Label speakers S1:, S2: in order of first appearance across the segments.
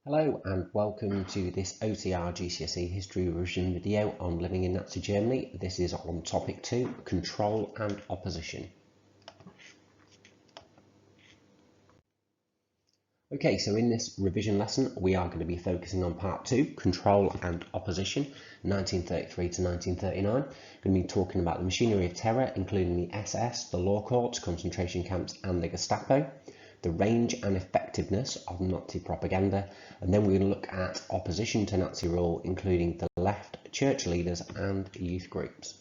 S1: Hello and welcome to this OCR GCSE History revision video on living in Nazi Germany. This is on topic 2, control and opposition. Okay, so in this revision lesson we are going to be focusing on part 2, control and opposition, 1933 to 1939. We're going to be talking about the machinery of terror, including the SS, the law courts, concentration camps and the Gestapo, the range and effectiveness of Nazi propaganda, and then we're going to look at opposition to Nazi rule, including the left, church leaders and youth groups.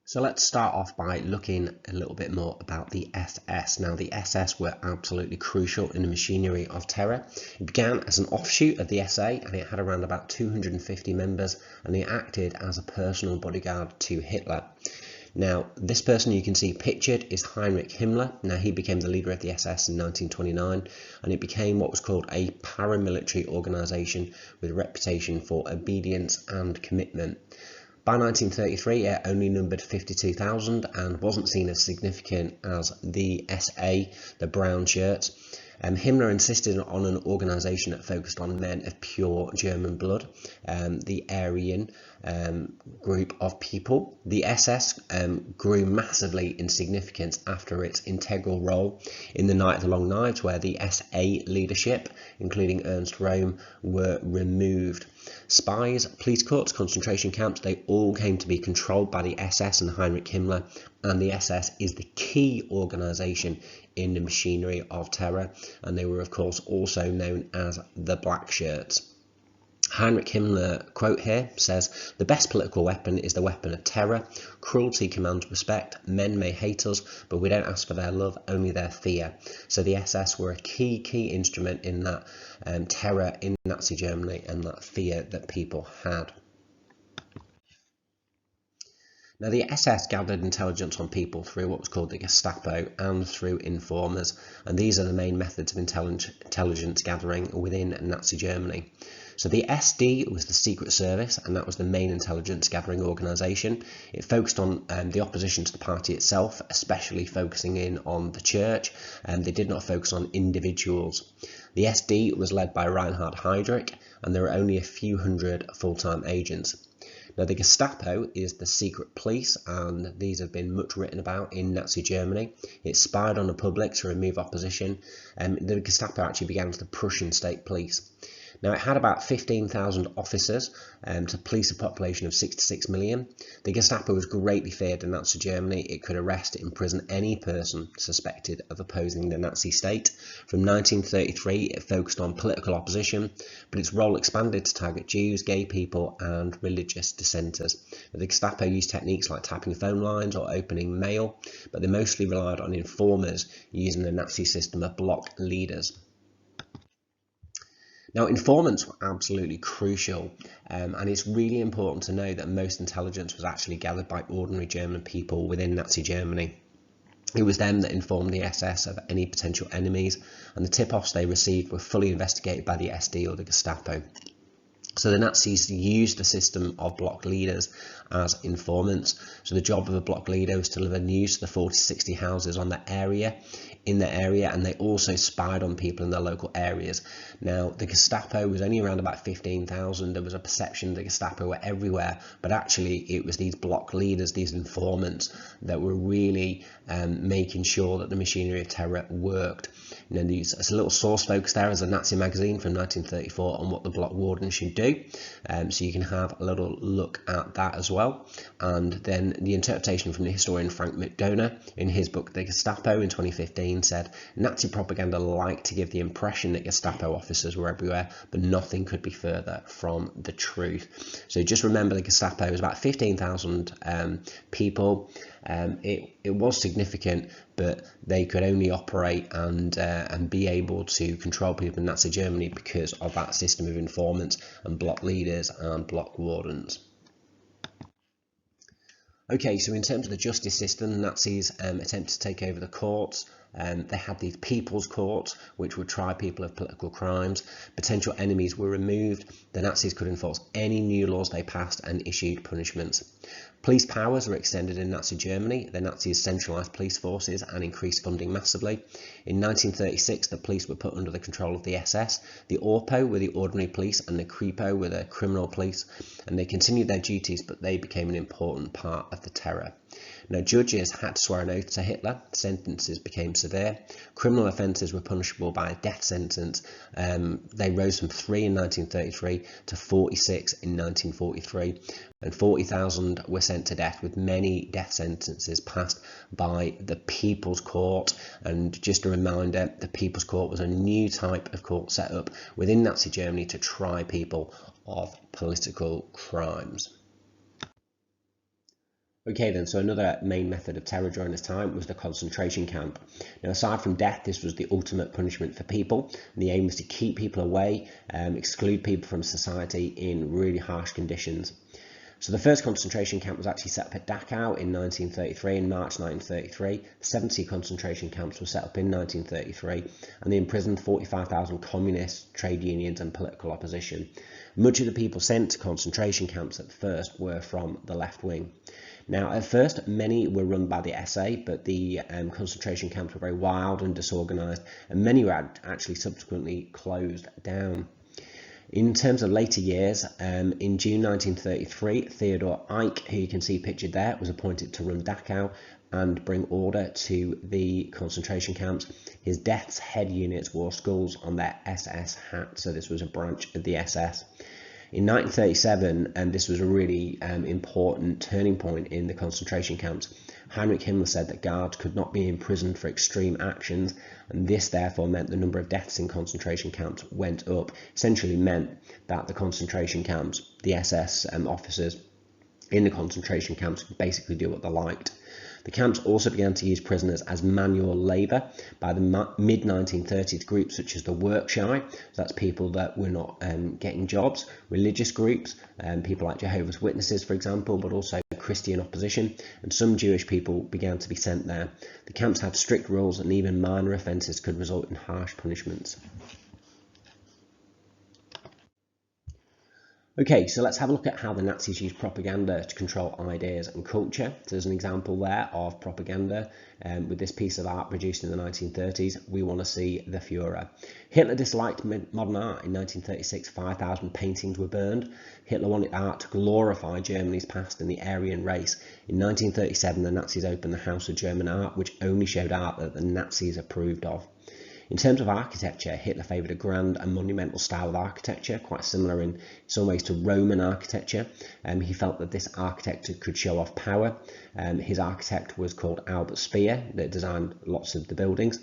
S1: So let's start off by looking a little bit more about the SS. Now the SS were absolutely crucial in the machinery of terror. It began as an offshoot of the SA and it had around about 250 members, and they acted as a personal bodyguard to Hitler. Now, this person you can see pictured is Heinrich Himmler. Now, he became the leader of the SS in 1929, and it became what was called a paramilitary organisation with a reputation for obedience and commitment. By 1933, it only numbered 52,000 and wasn't seen as significant as the SA, the brown shirts. Himmler insisted on an organisation that focused on men of pure German blood, the Aryan group of people. The SS grew massively in significance after its integral role in the Night of the Long Knives, where the SA leadership, including Ernst Röhm, were removed. Spies, police courts, concentration camps, they all came to be controlled by the SS and Heinrich Himmler, and the SS is the key organisation in the machinery of terror, and they were of course also known as the Black Shirts. Heinrich Himmler, quote here, says, "The best political weapon is the weapon of terror. Cruelty commands respect. Men may hate us, but we don't ask for their love, only their fear." So the SS were a key instrument in that terror in Nazi Germany and that fear that people had. Now, the SS gathered intelligence on people through what was called the Gestapo and through informers, and these are the main methods of intelligence gathering within Nazi Germany. So the SD was the secret service, and that was the main intelligence gathering organisation. It focused on the opposition to the party itself, especially focusing in on the church, and they did not focus on individuals. The SD was led by Reinhard Heydrich, and there were only a few hundred full-time agents. Now, the Gestapo is the secret police, and these have been much written about in Nazi Germany. It spied on the public to remove opposition, and the Gestapo actually began as the Prussian state police. Now, it had about 15,000 officers to police a population of 66 million. The Gestapo was greatly feared in Nazi Germany. It could arrest and imprison any person suspected of opposing the Nazi state. From 1933, it focused on political opposition, but its role expanded to target Jews, gay people, and religious dissenters. The Gestapo used techniques like tapping phone lines or opening mail, but they mostly relied on informers using the Nazi system of block leaders. Now, informants were absolutely crucial, and it's really important to know that most intelligence was actually gathered by ordinary German people within Nazi Germany. It was them that informed the SS of any potential enemies, and the tip-offs they received were fully investigated by the SD or the Gestapo. So the Nazis used the system of block leaders as informants. So the job of a block leader was to deliver news to the 40-60 houses in the area, and they also spied on people in their local areas. Now, the Gestapo was only around about 15,000. There was a perception the Gestapo were everywhere, but actually it was these block leaders, these informants, that were really making sure that the machinery of terror worked. You know, there's a little source focus there as a Nazi magazine from 1934 on what the block warden should do. So you can have a little look at that as well. And then the interpretation from the historian Frank McDonough in his book The Gestapo in 2015 said, "Nazi propaganda liked to give the impression that Gestapo officers were everywhere, but nothing could be further from the truth." So just remember, the Gestapo was about 15,000 people. It was significant, but they could only operate and be able to control people in Nazi Germany because of that system of informants and block leaders and block wardens. Okay, so in terms of the justice system, the Nazis attempted to take over the courts, They had these people's courts, which would try people of political crimes. Potential enemies were removed. The Nazis could enforce any new laws they passed and issued punishments. Police powers were extended in Nazi Germany. The Nazis centralised police forces and increased funding massively. In 1936, the police were put under the control of the SS. The Orpo were the ordinary police and the Kripo were the criminal police, and they continued their duties, but they became an important part of the terror. Now, judges had to swear an oath to Hitler. Sentences became severe. Criminal offences were punishable by a death sentence. They rose from 3 in 1933 to 46 in 1943, and 40,000 were sent to death, with many death sentences passed by the People's Court. And just a reminder, the People's Court was a new type of court set up within Nazi Germany to try people of political crimes. Okay then, so another main method of terror during this time was the concentration camp. Now, aside from death, this was the ultimate punishment for people, and the aim was to keep people away, exclude people from society in really harsh conditions. So the first concentration camp was actually set up at Dachau in 1933, in March 1933. 70 concentration camps were set up in 1933, and they imprisoned 45,000 communists, trade unions and political opposition. Much of the people sent to concentration camps at first were from the left wing. Now, at first, many were run by the SA, but the concentration camps were very wild and disorganised, and many were actually subsequently closed down. In terms of later years, in June 1933, Theodor Eicke, who you can see pictured there, was appointed to run Dachau and bring order to the concentration camps. His death's head units wore skulls on their SS hats, so this was a branch of the SS. In 1937, and this was a really important turning point in the concentration camps, Heinrich Himmler said that guards could not be imprisoned for extreme actions, and this therefore meant the number of deaths in concentration camps went up. Essentially meant that the concentration camps, the SS officers in the concentration camps could basically do what they liked. The camps also began to use prisoners as manual labour. By the mid-1930s, groups such as the work shy, so that's people that were not getting jobs, religious groups, people like Jehovah's Witnesses, for example, but also Christian opposition, and some Jewish people began to be sent there. The camps had strict rules, and even minor offences could result in harsh punishments. Okay, so let's have a look at how the Nazis used propaganda to control ideas and culture. So there's an example there of propaganda with this piece of art produced in the 1930s. We want to see the Führer. Hitler disliked modern art. In 1936, 5,000 paintings were burned. Hitler wanted art to glorify Germany's past and the Aryan race. In 1937, the Nazis opened the House of German Art, which only showed art that the Nazis approved of. In terms of architecture, Hitler favoured a grand and monumental style of architecture, quite similar in some ways to Roman architecture. He felt that this architecture could show off power. His architect was called Albert Speer, that designed lots of the buildings.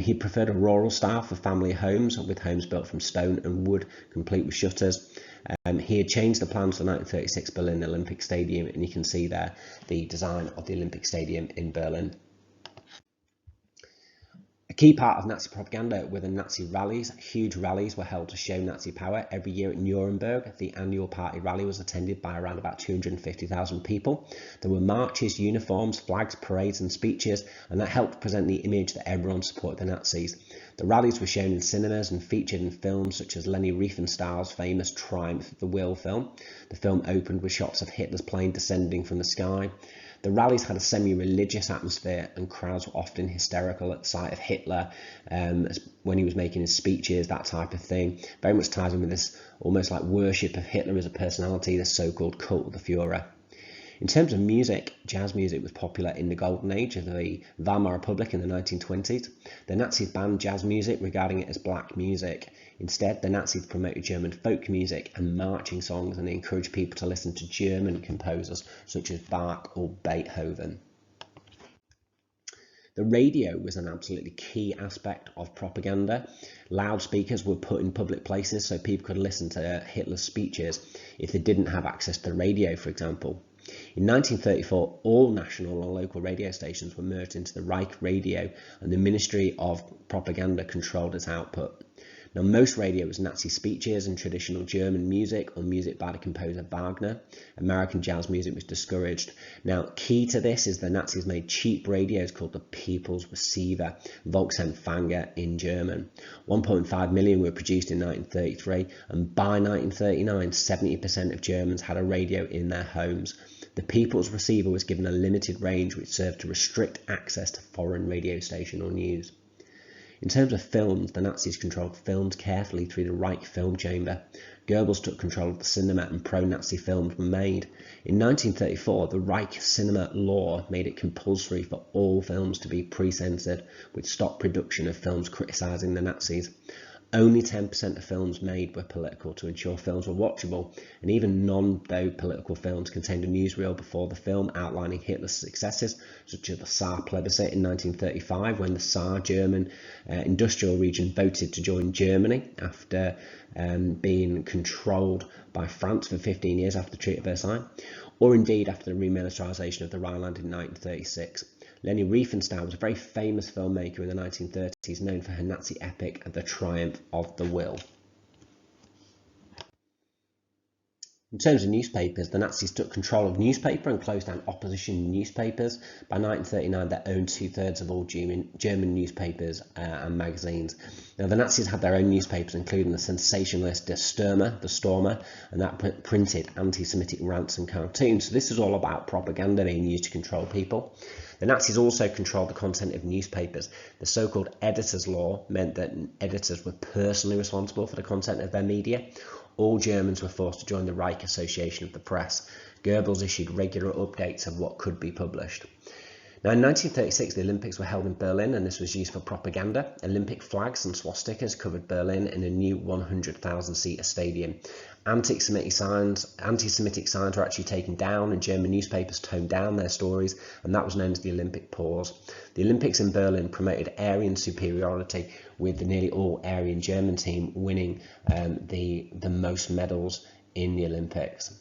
S1: He preferred a rural style for family homes, with homes built from stone and wood, complete with shutters. He had changed the plans for the 1936 Berlin Olympic Stadium, and you can see there the design of the Olympic Stadium in Berlin. A key part of Nazi propaganda were the Nazi rallies. Huge rallies were held to show Nazi power. Every year at Nuremberg, the annual party rally was attended by around about 250,000 people. There were marches, uniforms, flags, parades and speeches, and that helped present the image that everyone supported the Nazis. The rallies were shown in cinemas and featured in films such as Leni Riefenstahl's famous Triumph of the Will film. The film opened with shots of Hitler's plane descending from the sky. The rallies had a semi-religious atmosphere, and crowds were often hysterical at the sight of Hitler when he was making his speeches, that type of thing. Very much ties in with this almost like worship of Hitler as a personality, the so-called cult of the Führer. In terms of music, jazz music was popular in the golden age of the Weimar Republic in the 1920s. The Nazis banned jazz music, regarding it as black music. Instead, the Nazis promoted German folk music and marching songs, and they encouraged people to listen to German composers such as Bach or Beethoven. The radio was an absolutely key aspect of propaganda. Loudspeakers were put in public places so people could listen to Hitler's speeches if they didn't have access to radio, for example. In 1934, all national and local radio stations were merged into the Reich Radio, and the Ministry of Propaganda controlled its output. Now, most radio was Nazi speeches and traditional German music or music by the composer Wagner. American jazz music was discouraged. Now, key to this is the Nazis made cheap radios called the People's Receiver, Volksempfänger in German. 1.5 million were produced in 1933, and by 1939, 70% of Germans had a radio in their homes. The People's Receiver was given a limited range which served to restrict access to foreign radio station or news. In terms of films, the Nazis controlled films carefully through the Reich film chamber. Goebbels took control of the cinema and pro-Nazi films were made. In 1934, the Reich cinema law made it compulsory for all films to be pre-censored, which stopped production of films criticising the Nazis. Only 10% of films made were political to ensure films were watchable, and even non-political films contained a newsreel before the film outlining Hitler's successes, such as the Saar plebiscite in 1935, when the Saar German industrial region voted to join Germany after being controlled by France for 15 years after the Treaty of Versailles, or indeed after the remilitarisation of the Rhineland in 1936. Leni Riefenstahl was a very famous filmmaker in the 1930s, known for her Nazi epic The Triumph of the Will. In terms of newspapers, the Nazis took control of newspaper and closed down opposition newspapers. By 1939, they owned 2/3 of all German newspapers and magazines. Now, the Nazis had their own newspapers, including the sensationalist Der Stürmer, the Stormer, and that printed anti-Semitic rants and cartoons. So this is all about propaganda being used to control people. The Nazis also controlled the content of newspapers. The so-called editor's law meant that editors were personally responsible for the content of their media. All Germans were forced to join the Reich Association of the Press. Goebbels issued regular updates of what could be published. Now, in 1936, the Olympics were held in Berlin, and this was used for propaganda. Olympic flags and swastikas covered Berlin in a new 100,000-seater stadium. Anti-Semitic signs were actually taken down, and German newspapers toned down their stories, and that was known as the Olympic pause. The Olympics in Berlin promoted Aryan superiority, with the nearly all Aryan German team winning the most medals in the Olympics.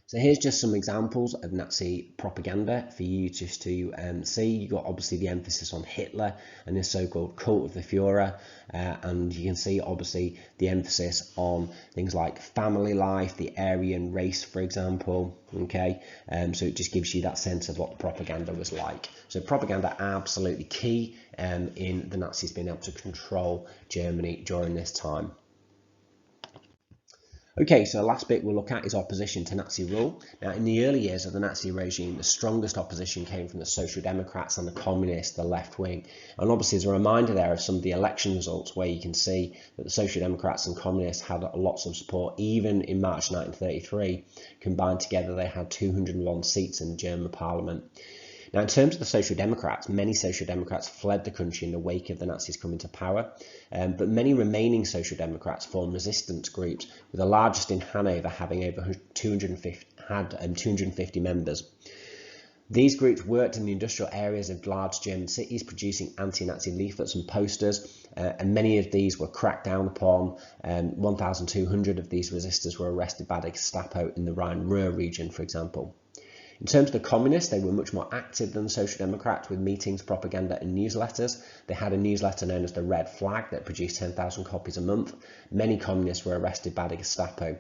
S1: So here's just some examples of Nazi propaganda for you just to see. You've got obviously the emphasis on Hitler and this so-called cult of the Führer, and you can see obviously the emphasis on things like family life, the Aryan race, for example. Okay, so it just gives you that sense of what the propaganda was like. So propaganda absolutely key in the Nazis being able to control Germany during this time. Okay, so the last bit we'll look at is opposition to Nazi rule. Now, in the early years of the Nazi regime, the strongest opposition came from the Social Democrats and the Communists, the left wing. And obviously, as a reminder there of some of the election results where you can see that the Social Democrats and Communists had lots of support. Even in March 1933, combined together, they had 201 seats in the German parliament. Now, in terms of the Social Democrats, many Social Democrats fled the country in the wake of the Nazis coming to power, but many remaining Social Democrats formed resistance groups, with the largest in Hanover having over 250 members. These groups worked in the industrial areas of large German cities, producing anti-Nazi leaflets and posters, and many of these were cracked down upon. 1,200 of these resistors were arrested by the Gestapo in the Rhine-Ruhr region, for example. In terms of the Communists, they were much more active than the Social Democrats, with meetings, propaganda and newsletters. They had a newsletter known as the Red Flag that produced 10,000 copies a month. Many Communists were arrested by the Gestapo.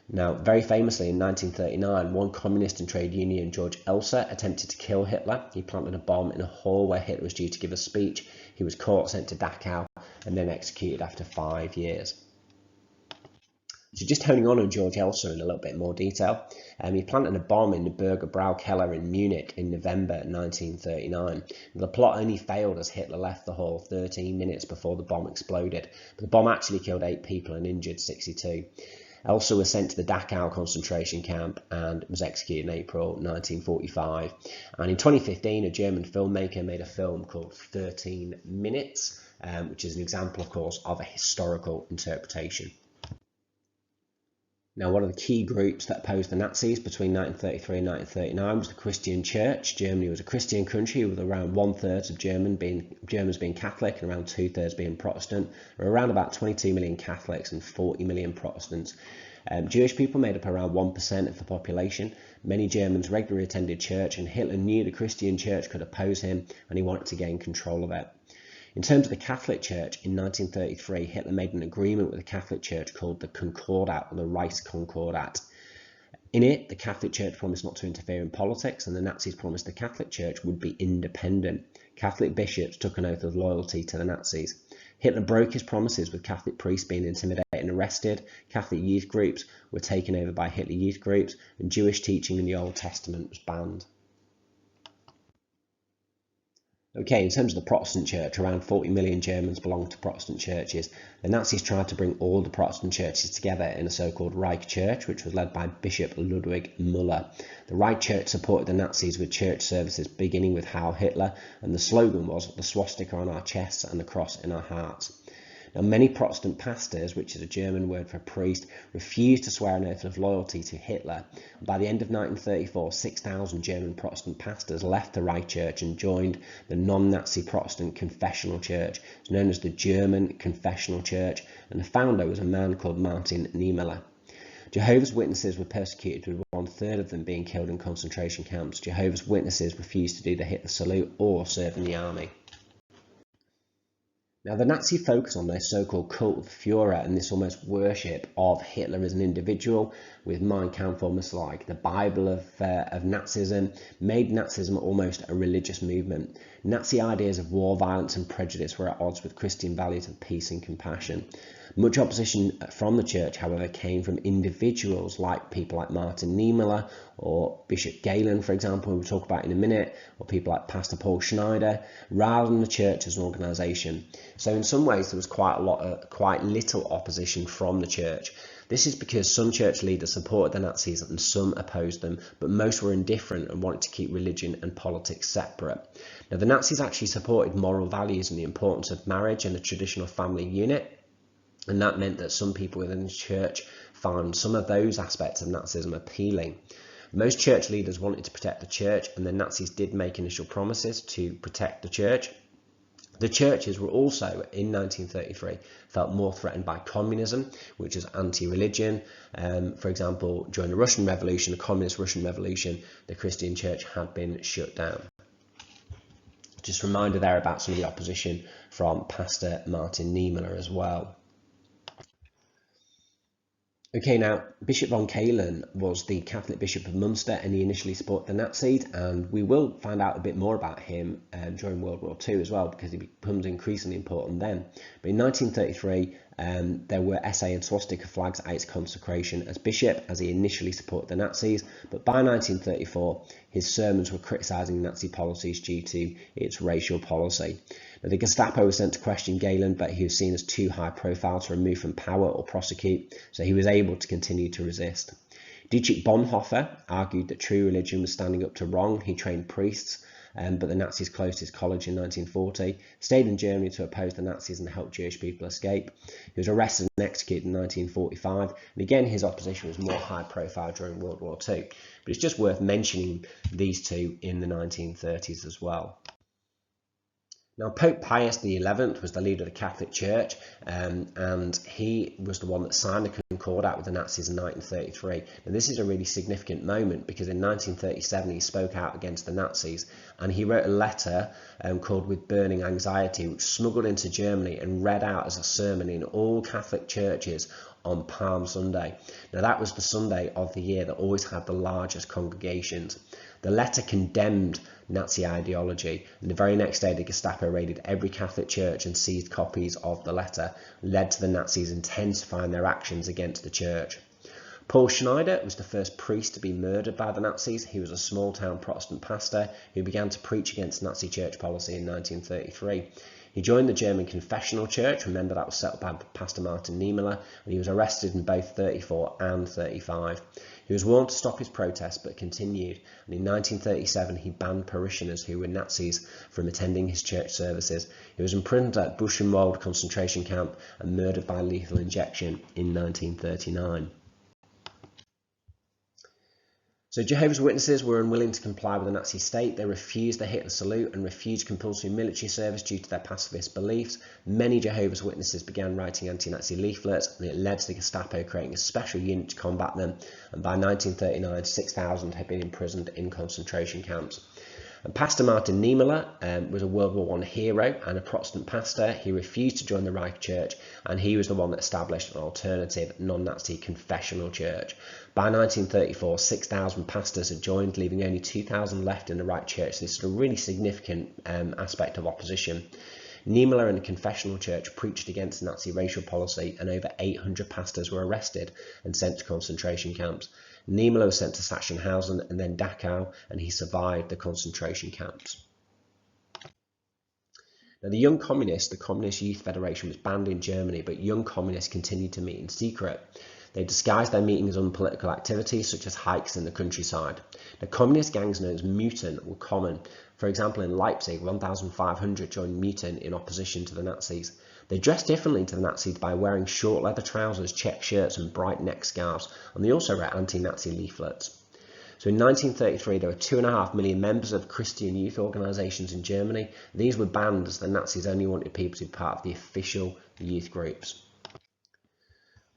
S1: Now, very famously in 1939, one communist and trade union, George Elsa, attempted to kill Hitler. He planted a bomb in a hall where Hitler was due to give a speech. He was caught, sent to Dachau, and then executed after 5 years. So just honing on George Elsa in a little bit more detail, he planted a bomb in the Burger Braukeller in Munich in November 1939. The plot only failed as Hitler left the hall 13 minutes before the bomb exploded, but the bomb actually killed 8 people and injured 62. Elsa was sent to the Dachau concentration camp and was executed in April 1945. And in 2015, a German filmmaker made a film called 13 Minutes, which is an example, of course, of a historical interpretation. Now, one of the key groups that opposed the Nazis between 1933 and 1939 was the Christian Church. Germany was a Christian country with around 1/3 of Germans being Catholic and around 2/3 being Protestant. There were around about 22 million Catholics and 40 million Protestants. Jewish people made up around 1% of the population. Many Germans regularly attended church, and Hitler knew the Christian Church could oppose him, and he wanted to gain control of it. In terms of the Catholic Church, in 1933, Hitler made an agreement with the Catholic Church called the Concordat, or the Reichskonkordat. In it, the Catholic Church promised not to interfere in politics, and the Nazis promised the Catholic Church would be independent. Catholic bishops took an oath of loyalty to the Nazis. Hitler broke his promises, with Catholic priests being intimidated and arrested. Catholic youth groups were taken over by Hitler youth groups, and Jewish teaching in the Old Testament was banned. Okay, in terms of the Protestant Church, around 40 million Germans belonged to Protestant churches. The Nazis tried to bring all the Protestant churches together in a so-called Reich Church, which was led by Bishop Ludwig Müller. The Reich Church supported the Nazis with church services beginning with Heil Hitler, and the slogan was "the swastika on our chests and the cross in our hearts." Now, many Protestant pastors, which is a German word for priest, refused to swear an oath of loyalty to Hitler. By the end of 1934, 6,000 German Protestant pastors left the Reich Church and joined the non-Nazi Protestant Confessional Church. It's known as the German Confessional Church, and the founder was a man called Martin Niemöller. Jehovah's Witnesses were persecuted, with 1/3 of them being killed in concentration camps. Jehovah's Witnesses refused to do the Hitler salute or serve in the army. Now, the Nazi focus on their so-called cult of Führer and this almost worship of Hitler as an individual, with Mein Kampf almost like the Bible of Nazism, made Nazism almost a religious movement. Nazi ideas of war, violence and prejudice were at odds with Christian values of peace and compassion. Much opposition from the church, however, came from individuals like people like Martin Niemöller or Bishop Galen, for example, who we'll talk about in a minute, or people like Pastor Paul Schneider, rather than the church as an organisation. So in some ways there was quite little opposition from the church. This is because some church leaders supported the Nazis and some opposed them, but most were indifferent and wanted to keep religion and politics separate. Now, the Nazis actually supported moral values and the importance of marriage and the traditional family unit. And that meant that some people within the church found some of those aspects of Nazism appealing. Most church leaders wanted to protect the church, and the Nazis did make initial promises to protect the church. The churches were also, in 1933, felt more threatened by communism, which is anti-religion. For example, during the Russian Revolution, the communist Russian Revolution, the Christian church had been shut down. Just a reminder there about some of the opposition from Pastor Martin Niemöller as well. Okay, now, Bishop von Kalen was the Catholic Bishop of Munster, and he initially supported the Nazis, and we will find out a bit more about him during World War II as well, because he becomes increasingly important then. But in 1933, there were SA and swastika flags at its consecration as bishop, as he initially supported the Nazis, but by 1934, his sermons were criticising Nazi policies due to its racial policy. Now, the Gestapo was sent to question Galen, but he was seen as too high profile to remove from power or prosecute, so he was able to continue to resist. Dietrich Bonhoeffer argued that true religion was standing up to wrong. He trained priests, but the Nazis closed his college in 1940, stayed in Germany to oppose the Nazis and help Jewish people escape. He was arrested and executed in 1945, and again his opposition was more high profile during World War II. But it's just worth mentioning these two in the 1930s as well. Now, Pope Pius XI was the leader of the Catholic Church, and he was the one that signed the Concordat with the Nazis in 1933. And this is a really significant moment because in 1937 he spoke out against the Nazis, and he wrote a letter called With Burning Anxiety, which smuggled into Germany and read out as a sermon in all Catholic churches on Palm Sunday. Now, that was the Sunday of the year that always had the largest congregations. The letter condemned Nazi ideology, and the very next day the Gestapo raided every Catholic church and seized copies of the letter, led to the Nazis intensifying their actions against the church. Paul Schneider was the first priest to be murdered by the Nazis. He was a small-town Protestant pastor who began to preach against Nazi church policy in 1933. He joined the German Confessional Church, remember that was set up by Pastor Martin Niemöller, and he was arrested in both 34 and 35. He was warned to stop his protests but continued, and in 1937 he banned parishioners who were Nazis from attending his church services. He was imprisoned at Buchenwald concentration camp and murdered by lethal injection in 1939. So Jehovah's Witnesses were unwilling to comply with the Nazi state. They refused the Hitler salute and refused compulsory military service due to their pacifist beliefs. Many Jehovah's Witnesses began writing anti-Nazi leaflets, and it led to the Gestapo creating a special unit to combat them. And by 1939, 6,000 had been imprisoned in concentration camps. And Pastor Martin Niemöller was a World War I hero and a Protestant pastor. He refused to join the Reich Church, and he was the one that established an alternative non-Nazi confessional church. By 1934, 6,000 pastors had joined, leaving only 2,000 left in the Reich Church. This is a really significant aspect of opposition. Niemöller and the confessional church preached against Nazi racial policy, and over 800 pastors were arrested and sent to concentration camps. Niemöller was sent to Sachsenhausen and then Dachau, and he survived the concentration camps. Now, the Young Communists, the Communist Youth Federation, was banned in Germany, but young communists continued to meet in secret. They disguised their meetings as unpolitical activities, such as hikes in the countryside. The communist gangs known as Mutin were common. For example, in Leipzig, 1,500 joined Mutin in opposition to the Nazis. They dressed differently to the Nazis by wearing short leather trousers, check shirts and bright neck scarves, and they also wrote anti-Nazi leaflets. So in 1933, there were 2.5 million members of Christian youth organisations in Germany. These were banned as the Nazis only wanted people to be part of the official youth groups.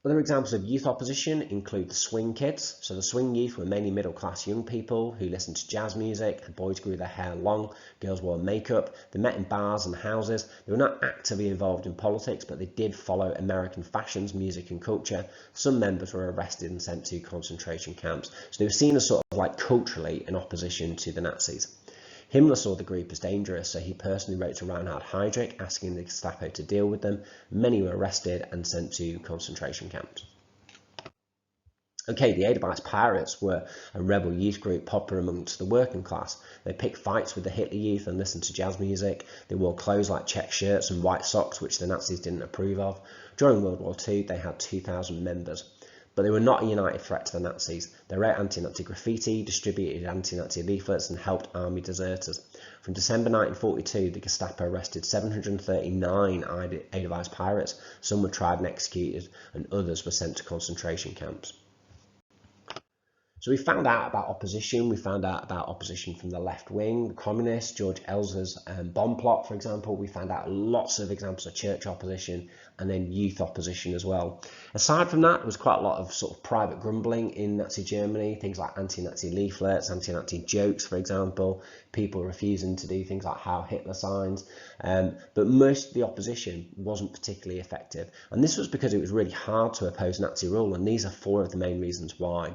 S1: Other examples of youth opposition include the swing kids. So the swing youth were mainly middle-class young people who listened to jazz music. The boys grew their hair long, girls wore makeup. They met in bars and houses. They were not actively involved in politics, but they did follow American fashions, music and culture. Some members were arrested and sent to concentration camps. So they were seen as sort of like culturally in opposition to the Nazis. Himmler saw the group as dangerous, so he personally wrote to Reinhard Heydrich asking the Gestapo to deal with them. Many were arrested and sent to concentration camps. Okay, the Edelweiss Pirates were a rebel youth group popular amongst the working class. They picked fights with the Hitler Youth and listened to jazz music. They wore clothes like check shirts and white socks, which the Nazis didn't approve of. During World War II, they had 2,000 members. But they were not a united threat to the Nazis. They wrote anti-Nazi graffiti, distributed anti-Nazi leaflets and helped army deserters. From December 1942, the Gestapo arrested 739 Edelweiss pirates. Some were tried and executed, and others were sent to concentration camps. So we found out about opposition. We found out about opposition from the left wing, the communists, George Elsa's bomb plot, for example. We found out lots of examples of church opposition and then youth opposition as well. Aside from that, there was quite a lot of sort of private grumbling in Nazi Germany, things like anti-Nazi leaflets, anti-Nazi jokes, for example, people refusing to do things like Heil Hitler signs. But most of the opposition wasn't particularly effective. And this was because it was really hard to oppose Nazi rule, and these are 4 of the main reasons why.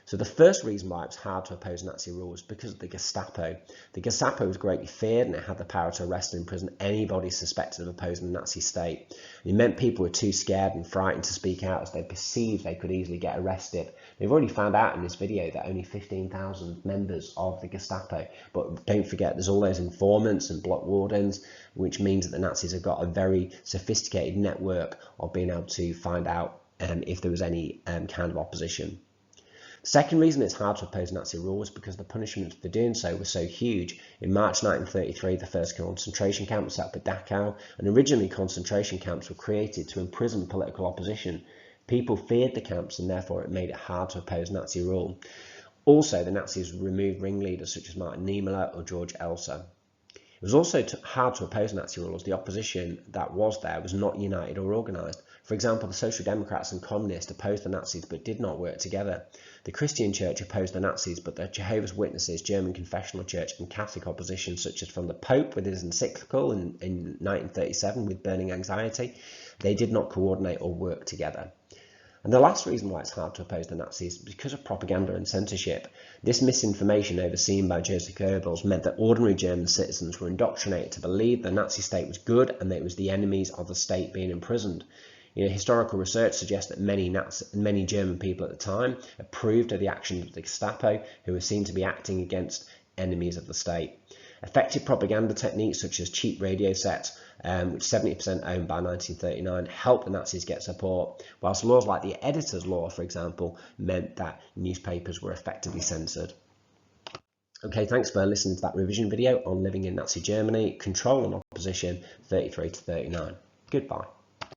S1: So the first reason why it was hard to oppose Nazi rule was because of the Gestapo. The Gestapo was greatly feared, and it had the power to arrest and imprison anybody suspected of opposing the Nazi state. It meant people were too scared and frightened to speak out as they perceived they could easily get arrested. We've already found out in this video that only 15,000 members of the Gestapo, but don't forget there's all those informants and block wardens, which means that the Nazis have got a very sophisticated network of being able to find out if there was any kind of opposition. Second reason it's hard to oppose Nazi rule was because the punishments for doing so were so huge. In March 1933, the first concentration camp was set up at Dachau, and originally concentration camps were created to imprison political opposition. People feared the camps, and therefore it made it hard to oppose Nazi rule. Also, the Nazis removed ringleaders such as Martin Niemöller or George Elsa. It was also hard to oppose Nazi rule as the opposition that was there was not united or organised. For example, the Social Democrats and Communists opposed the Nazis but did not work together. The Christian Church opposed the Nazis, but the Jehovah's Witnesses, German Confessional Church and Catholic opposition, such as from the Pope with his encyclical in 1937 with Burning Anxiety, they did not coordinate or work together. And the last reason why it's hard to oppose the Nazis is because of propaganda and censorship. This misinformation overseen by Joseph Goebbels meant that ordinary German citizens were indoctrinated to believe the Nazi state was good and that it was the enemies of the state being imprisoned. Historical research suggests that many German people at the time approved of the actions of the Gestapo, who were seen to be acting against enemies of the state. Effective propaganda techniques such as cheap radio sets, which 70% owned by 1939, helped the Nazis get support, whilst laws like the Editor's Law, for example, meant that newspapers were effectively censored. Okay, thanks for listening to that revision video on living in Nazi Germany, control and opposition, 33 to 39. Goodbye.